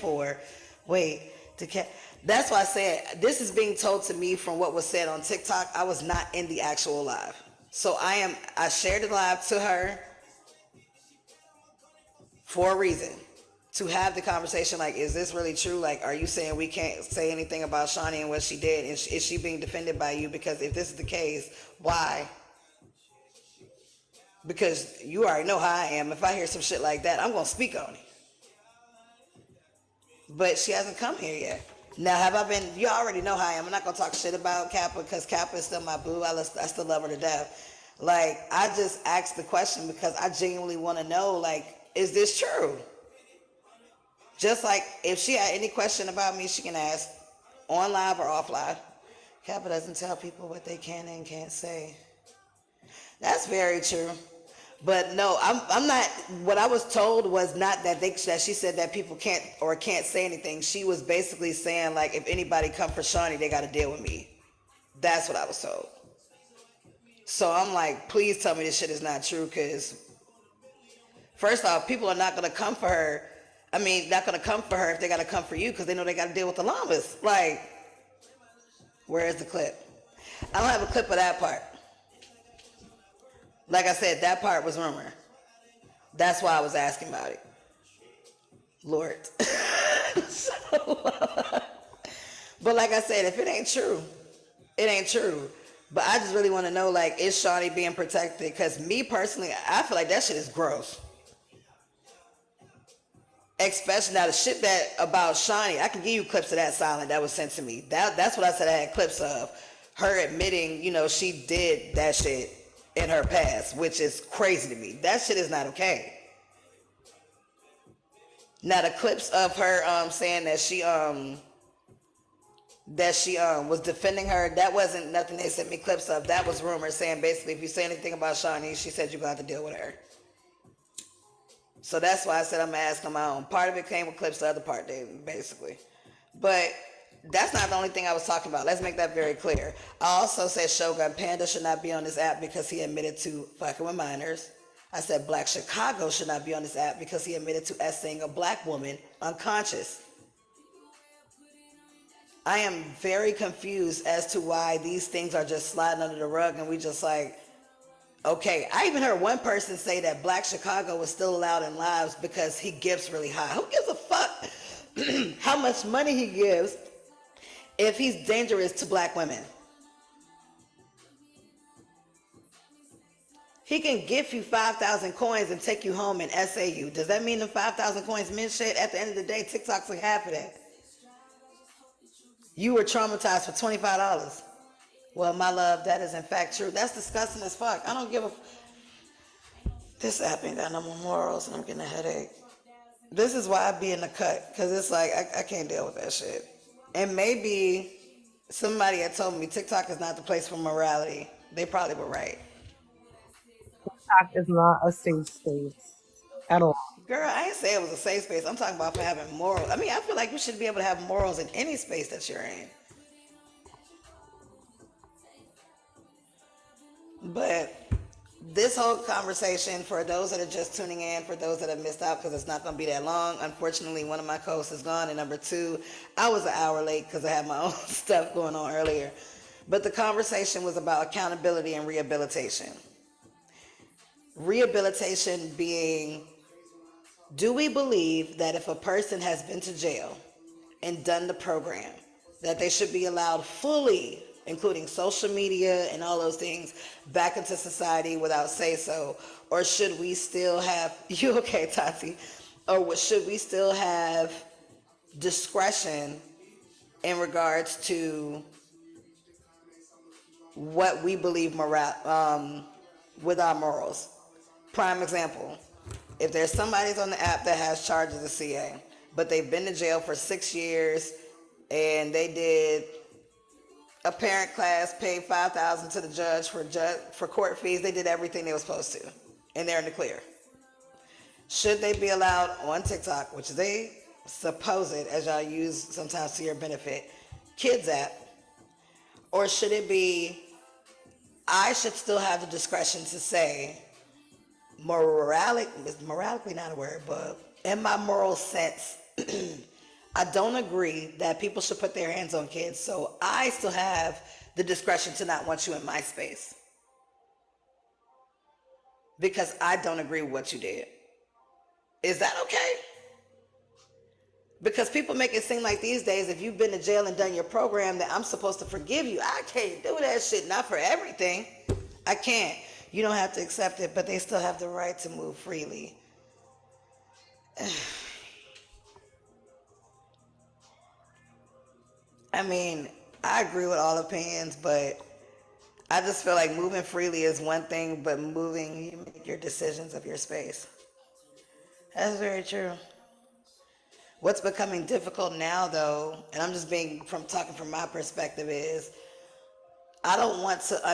for. Wait, to cat. That's why I said this is being told to me from what was said on TikTok. I was not in the actual live, so I shared the live to her for a reason, to have the conversation. Like, is this really true? Like, are you saying we can't say anything about Shawnee and what she did? Is she being defended by you? Because if this is the case, why? Because you already know how I am. If I hear some shit like that, I'm gonna speak on it. But she hasn't come here yet. Now, have I been? You already know how I am. I'm not gonna talk shit about Kappa because Kappa is still my boo. I still love her to death. Like, I just asked the question because I genuinely want to know. Like, is this true? Just like if she had any question about me, she can ask on live or off live. Kappa doesn't tell people what they can and can't say. That's very true. But no, I'm not. What I was told was not that she said that people can't say anything. She was basically saying, like, if anybody come for Shawnee, they got to deal with me. That's what I was told. So I'm like, please tell me this shit is not true, because first off, people are not gonna come for her. I mean, not gonna come for her if they gotta come for you, because they know they gotta deal with the llamas. Like, where is the clip? I don't have a clip of that part. Like I said, that part was rumor. That's why I was asking about it. Lord. But like I said, if it ain't true, it ain't true. But I just really want to know, like, is Shawnee being protected? Because me personally, I feel like that shit is gross. Especially now the shit that about Shawnee, I can give you clips of that silent that was sent to me. That's what I said I had clips of. Her admitting, she did that shit in her past, which is crazy to me. That shit is not okay. Now the clips of her saying that she was defending her, that wasn't nothing they sent me clips of. That was rumors saying basically if you say anything about Shawnee, she said you're gonna have to deal with her. So that's why I said I'm gonna ask on my own. Part of it came with clips, the other part didn't, basically. But that's not the only thing I was talking about. Let's make that very clear. I also said Shogun Panda should not be on this app because he admitted to fucking with minors. I said Black Chicago should not be on this app because he admitted to essaying a black woman unconscious. I am very confused as to why these things are just sliding under the rug and we just like, okay. I even heard one person say that Black Chicago was still allowed in lives because he gives really high. Who gives a fuck how much money he gives if he's dangerous to black women? He can give you 5,000 coins and take you home and essay you. Does that mean the 5,000 coins meant shit? At the end of the day, TikTok's like half of that. You were traumatized for $25. Well, my love, that is in fact true. That's disgusting as fuck. I don't give a... This app ain't got no more morals and I'm getting a headache. This is why I be in the cut, because it's like, I can't deal with that shit. And maybe somebody had told me TikTok is not the place for morality. They probably were right. TikTok is not a safe space at all. Girl, I ain't say it was a safe space. I'm talking about for having morals. I mean, I feel like you should be able to have morals in any space that you're in. But this whole conversation, for those that are just tuning in, for those that have missed out, because it's not going to be that long. Unfortunately, one of my co-hosts is gone, and number two, I was an hour late because I had my own stuff going on earlier. But the conversation was about accountability and rehabilitation. Rehabilitation being, do we believe that if a person has been to jail and done the program, that they should be allowed fully, including social media and all those things, back into society without say so? Or should we still have, you okay, Tati? Or should we still have discretion in regards to what we believe with our morals? Prime example, if there's somebody on the app that has charges of CA, but they've been to jail for 6 years and they did a parent class, paid $5,000 to the judge for court fees, they did everything they were supposed to, and they're in the clear. Should they be allowed on TikTok, which they suppose it, as y'all use sometimes to your benefit, kids app, or should it be, I should still have the discretion to say, morality, not a word, but in my moral sense, I don't agree that people should put their hands on kids, so I still have the discretion to not want you in my space because I don't agree with what you did. Is that okay? Because people make it seem like these days, if you've been to jail and done your program, that I'm supposed to forgive you. I can't do that shit, not for everything. I can't. You don't have to accept it, but they still have the right to move freely. I mean, I agree with all opinions, but I just feel like moving freely is one thing, but moving, you make your decisions of your space. That's very true. What's becoming difficult now, though, and I'm just being from talking from my perspective, is I don't want to